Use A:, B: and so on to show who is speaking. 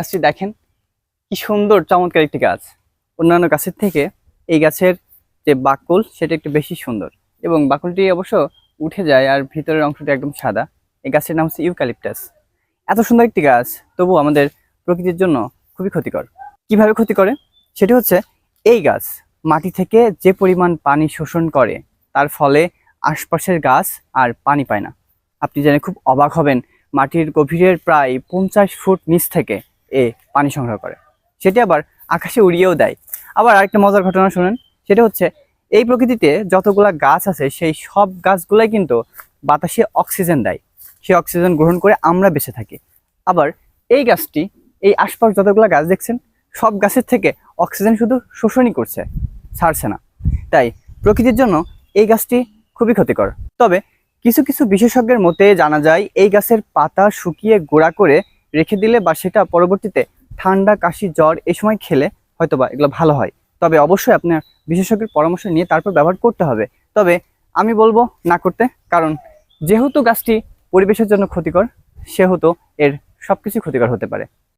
A: গাছটি দেখেন, কি সুন্দর চমৎকার একটি গাছ। অন্যান্য গাছের থেকে এই গাছের যে বাকল সেটা একটু বেশি সুন্দর, এবং বাকলটি অবশ্য উঠে যায় আর ভিতরের অংশটি একদম সাদা। এই গাছের নাম হচ্ছে ইউক্যালিপটাস। এত সুন্দর একটি গাছ তবু আমাদের প্রকৃতির জন্য খুবই ক্ষতিকর। কিভাবে ক্ষতি করে সেটি হচ্ছে, এই গাছ মাটি থেকে যে পরিমাণ পানি শোষণ করে তার ফলে আশপাশের গাছ আর পানি পায় না। আপনি জেনে খুব অবাক হবেন, মাটির গভীরের প্রায় 50 ফুট নিচ থেকে এ পানি সংগ্রহ করে, সেটি আবার আকাশে উড়িয়েও দেয়। আবার আরেকটা মজার ঘটনা শুনেন, সেটা হচ্ছে এই প্রকৃতিতে যতগুলা গাছ আছে সেই সব গাছগুলাই কিন্তু বাতাসে অক্সিজেন দেয়। সেই অক্সিজেন গ্রহণ করে আমরা বেঁচে থাকি। আবার এই গাছটি, এই আশপাশ যতগুলা গাছ দেখছেন সব গাছের থেকে অক্সিজেন শুধু শোষণই করছে, ছাড়ছে না। তাই প্রকৃতির জন্য এই গাছটি খুবই ক্ষতিকর। তবে কিছু কিছু বিশেষজ্ঞের মতে জানা যায় এই গাছের পাতা শুকিয়ে গুঁড়া করে রেখে দিলে বা সেটা পরবর্তীতে ঠান্ডা, কাশি, জ্বর এই সময় খেলে হয়তোবা এগুলো ভালো হয়। তবে অবশ্যই আপনার বিশেষজ্ঞের পরামর্শ নিয়ে তারপর ব্যবহার করতে হবে। তবে আমি বলবো না করতে, কারণ যেহেতু গাছটি পরিবেশের জন্য ক্ষতিকর, সেহেতু এর সবকিছু ক্ষতিকর হতে পারে।